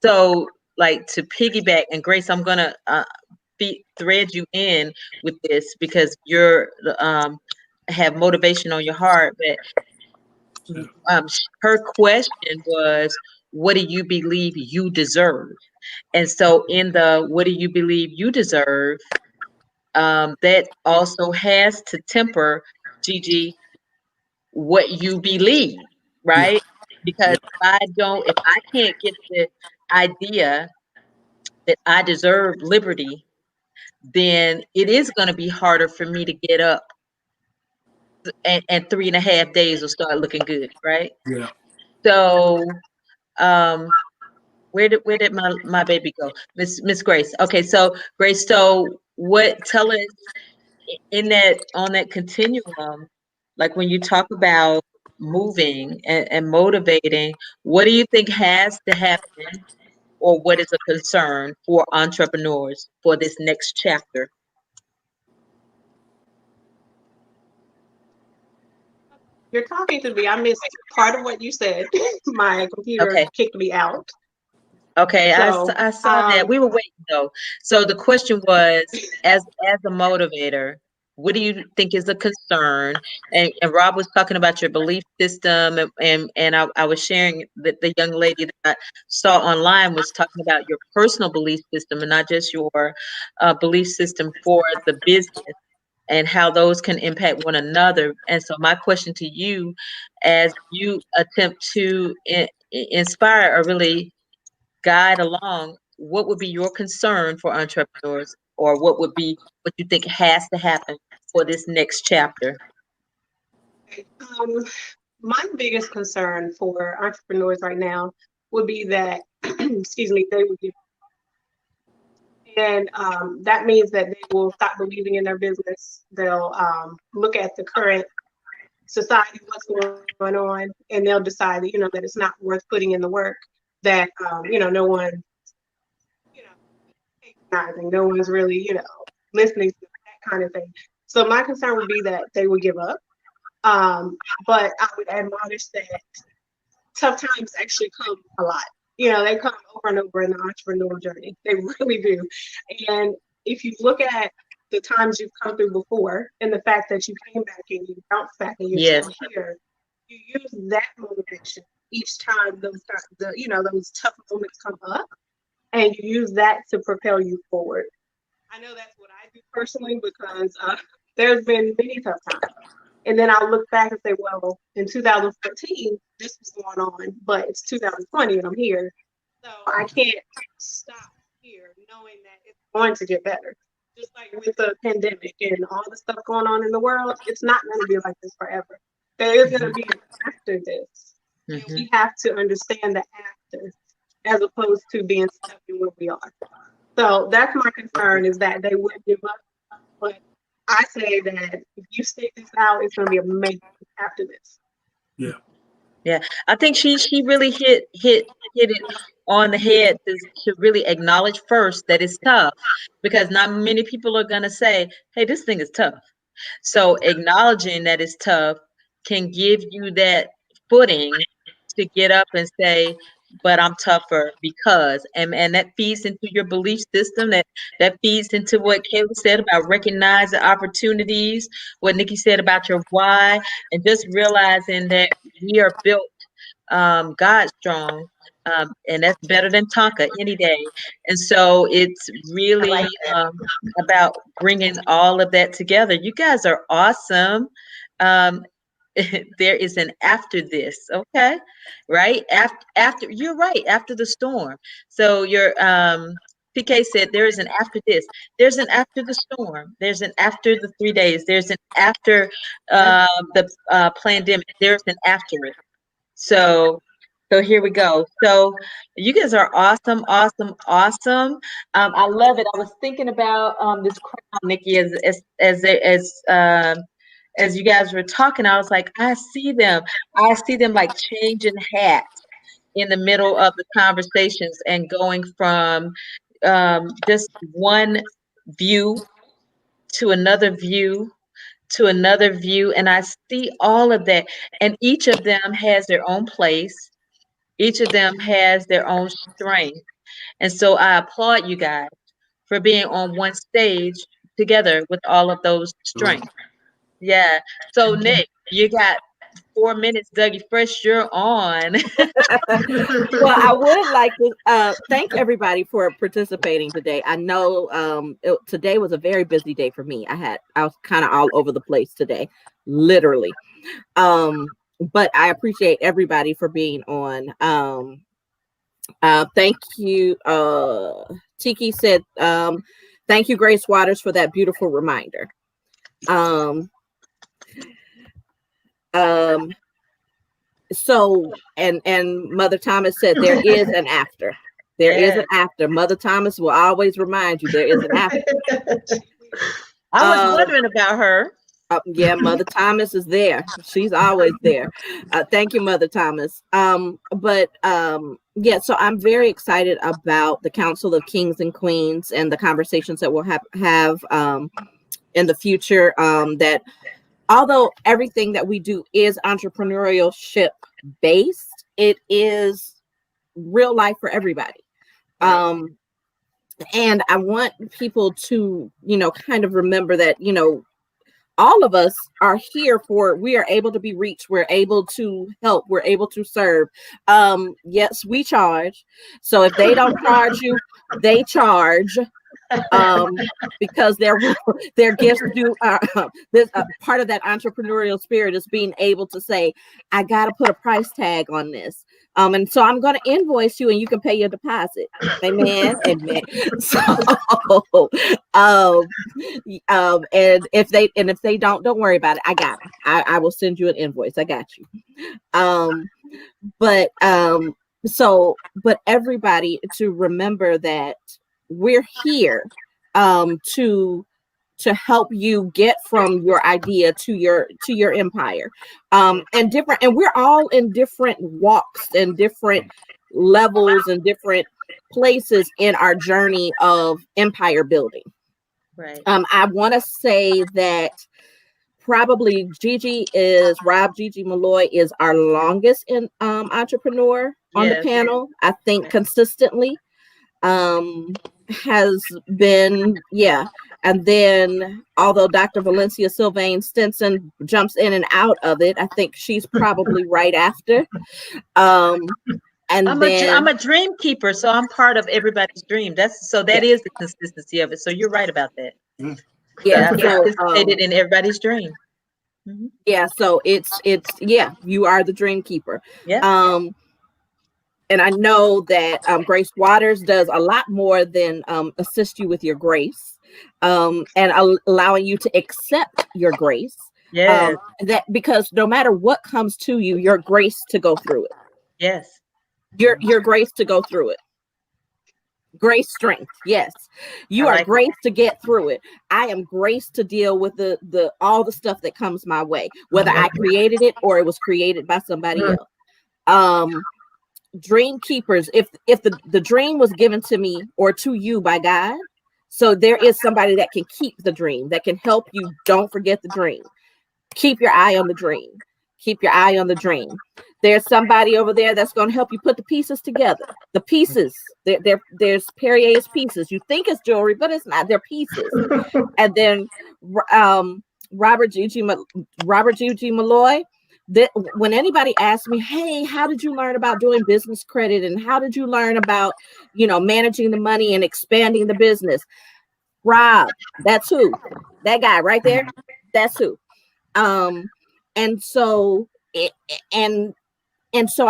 So, like, to piggyback, and Grace, I'm gonna thread you in with this because you're have motivation on your heart. But her question was, "What do you believe you deserve?" And so, in the "What do you believe you deserve?" That also has to temper, Gigi, what you believe, Yeah, right? Because yeah, if I can't get the idea that I deserve liberty, then it is going to be harder for me to get up, and 3.5 days will start looking good, right? yeah. So, um, where did my baby go? Miss Grace. Okay, so Grace, so tell us in that on that continuum, like when you talk about moving and motivating, what do you think has to happen, or what is a concern for entrepreneurs for this next chapter? You're talking to me. I missed part of what you said. My computer Okay. kicked me out. Okay, So, I saw that. We were waiting though. So the question was, as a motivator, what do you think is a concern? And Rob was talking about your belief system, and I was sharing that the young lady that I saw online was talking about your personal belief system and not just your belief system for the business, and how those can impact one another. And so my question to you, as you attempt to inspire or really guide along, what would be your concern for entrepreneurs, or what you think has to happen for this next chapter? um, my biggest concern for entrepreneurs right now would be that, excuse me, they would give, and that means that they will stop believing in their business. They'll look at the current society, what's going on, and they'll decide that that it's not worth putting in the work. That no one, you know, patronizing, no one's really listening to that kind of thing. So my concern would be that they would give up. But I would admonish that tough times actually come a lot. They come over and over in the entrepreneurial journey. They really do. And if you look at the times you've come through before and the fact that you came back and you bounced back and you're Yes. still here, you use that motivation each time those tough moments come up, and you use that to propel you forward. I know that's what I do personally because there's been many tough times. And then I'll look back and say, well, in 2014, this was going on, but it's 2020 and I'm here. So I can't stop here knowing that it's going to get better. Just like with the pandemic and all the stuff going on in the world, it's not going to be like this forever. There is going to be an after this. And we have to understand the after as opposed to being stuck in where we are. So that's my concern, is that they would give up. But I say that if you stick this out, it's going to be amazing after this. Yeah. Yeah, I think she really hit it on the head to really acknowledge first that it's tough, because not many people are going to say, hey, this thing is tough. So acknowledging that it's tough can give you that footing to get up and say, but I'm tougher because, and that feeds into your belief system, that feeds into what Kayla said about recognizing opportunities, what Nikki said about your why, and just realizing that we are built God strong, and that's better than Tonka any day. And so it's I really like that. about bringing all of that together. You guys are awesome. Um, there is an after this, okay? Right? After you're right, after the storm. So your PK said there is an after this. There's an after the storm. There's an after the 3 days. There's an after the pandemic. There's an after it. So, so here we go. So you guys are awesome, awesome, awesome. I love it. I was thinking about this crown, Nikki, as you guys were talking. I was like, I see them. I see them like changing hats in the middle of the conversations and going from just one view to another view to another view, and I see all of that, and each of them has their own place. Each of them has their own strength. And so I applaud you guys for being on one stage together with all of those strengths. Yeah. So Nick, you got 4 minutes. Dougie Fresh, you're on. Well, I would like to thank everybody for participating today. I know today was a very busy day for me. I was kind of all over the place today, literally. But I appreciate everybody for being on. Thank you. Tiki said, thank you, Grace Waters, for that beautiful reminder. So, and Mother Thomas said there is an after. There is an after. Mother Thomas will always remind you there is an after. I was wondering about her. Yeah, Mother Thomas is there. She's always there. Thank you, Mother Thomas. Yeah, so I'm very excited about the Council of Kings and Queens and the conversations that we'll have in the future. That although everything that we do is entrepreneurship based, it is real life for everybody. And I want people to, kind of remember that, all of us are here we are able to be reached. We're able to help. We're able to serve. Yes, we charge. So if they don't charge you, they charge. Because their gifts do this part of that entrepreneurial spirit is being able to say, I got to put a price tag on this. And so I'm going to invoice you and you can pay your deposit. Amen. Amen. So, and if they don't worry about it. I got it. I will send you an invoice. I got you. But everybody to remember that we're here to help you get from your idea to your empire, and we're all in different walks and different levels and different places in our journey of empire building. Right. I want to say that probably Rob Gigi Malloy is our longest in entrepreneur on the panel. I think consistently has been, and then although Dr. Valencia Sylvain Stinson jumps in and out of it, I think she's probably right after. And I'm a dream keeper, so I'm part of everybody's dream. That is the consistency of it. So you're right about that. Yeah, I participated in everybody's dream. Mm-hmm. Yeah, so it's you are the dream keeper. Yeah. And I know that Grace Waters does a lot more than assist you with your grace, and allowing you to accept your grace. Yeah. That because no matter what comes to you, your grace to go through it. Yes. Your grace to go through it. Grace strength. Yes. You are grace to get through it. I am grace to deal with the all the stuff that comes my way, whether I created it or it was created by somebody else. dream keepers. If the dream was given to me or to you by God, so there is somebody that can keep the dream, that can help you. Don't forget the dream. Keep your eye on the dream. Keep your eye on the dream. There's somebody over there that's going to help you put the pieces together. The pieces, there's Perrier's pieces. You think it's jewelry, but it's not. They're pieces. And then Robert G.G. Malloy. When anybody asks me, hey, how did you learn about doing business credit, and how did you learn about, managing the money and expanding the business? Rob, that's who. That guy right there, that's who. And so I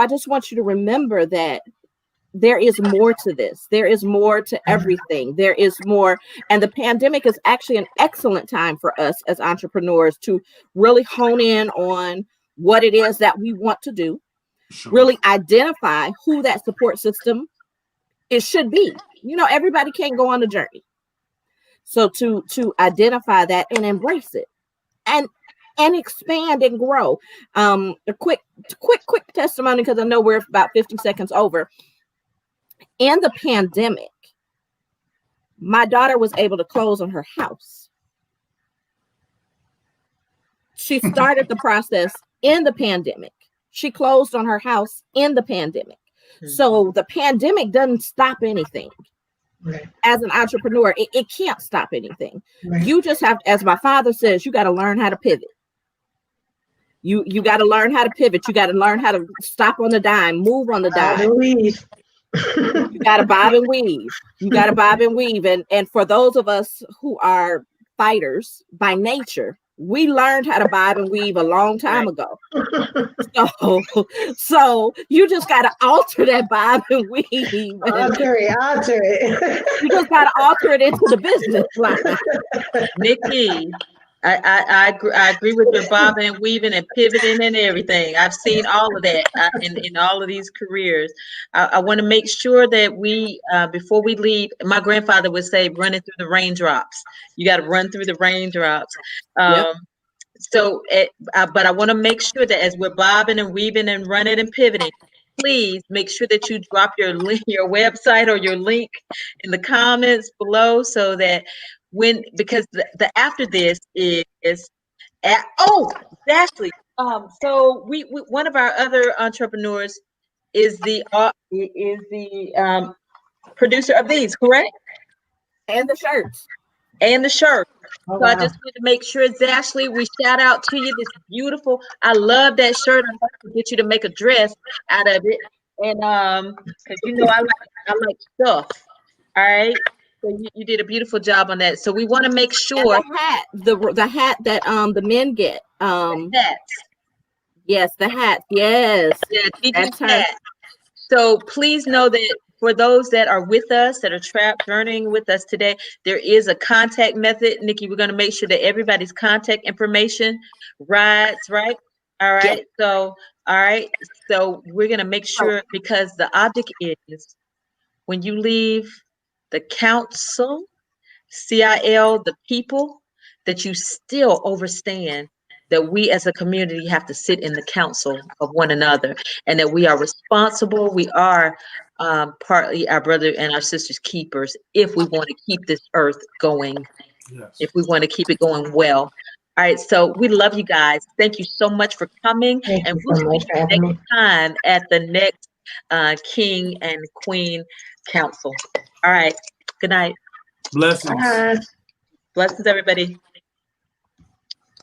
just want you to remember that there is more to this. There is more to everything. There is more. And the pandemic is actually an excellent time for us as entrepreneurs to really hone in on what it is that we want to do, really identify who that support system should be. Everybody can't go on the journey. So to identify that and embrace it and expand and grow. A quick testimony, because I know we're about 50 seconds over. In the pandemic, my daughter was able to close on her house. She started the process in the pandemic. She closed on her house in the pandemic. Mm-hmm. So the pandemic doesn't stop anything. Right. As an entrepreneur, it can't stop anything. Right. You just have, as my father says, you got to learn how to pivot. You got to learn how to pivot. You got to learn how to stop on the dime, move on the dime. You got to bob and weave. You got to bob and weave. And for those of us who are fighters by nature, we learned how to bob and weave a long time ago. So you just got to alter that bob and weave. Alter it. You just got to alter it into the business line. Nikki, I agree with your bobbing and weaving and pivoting and everything. I've seen all of that in all of these careers. I want to make sure that we, before we leave, my grandfather would say, running through the raindrops. You got to run through the raindrops. Yep. But I want to make sure that as we're bobbing and weaving and running and pivoting, please make sure that you drop your website or your link in the comments below, so that because the after this is exactly. So we one of our other entrepreneurs is the producer of these, correct? And the shirts. And the shirt. Oh, so wow. I just want to make sure it's Ashley. We shout out to you. This beautiful. I love that shirt. I'm going to get you to make a dress out of it. And because I like stuff. All right. So you did a beautiful job on that. So we want to make sure. And the hat that the men get. Hats. Yes, the hat. Yes. Yeah, that's hat. So please know that for those that are with us, that are journeying with us today, there is a contact method. Nikki, we're going to make sure that everybody's contact information rides, right? All right. Yep. So, all right. So we're going to make sure, because the object is when you leave the council, CIL, the people, that you still understand that we as a community have to sit in the council of one another, and that we are responsible. We are partly our brother and our sisters keepers if we want to keep this earth going. Yes. If we want to keep it going well. All right, so we love you guys. Thank you so much for coming. And we'll see you next time at the next King and Queen Council. All right, good night. Blessings. Blessings, everybody.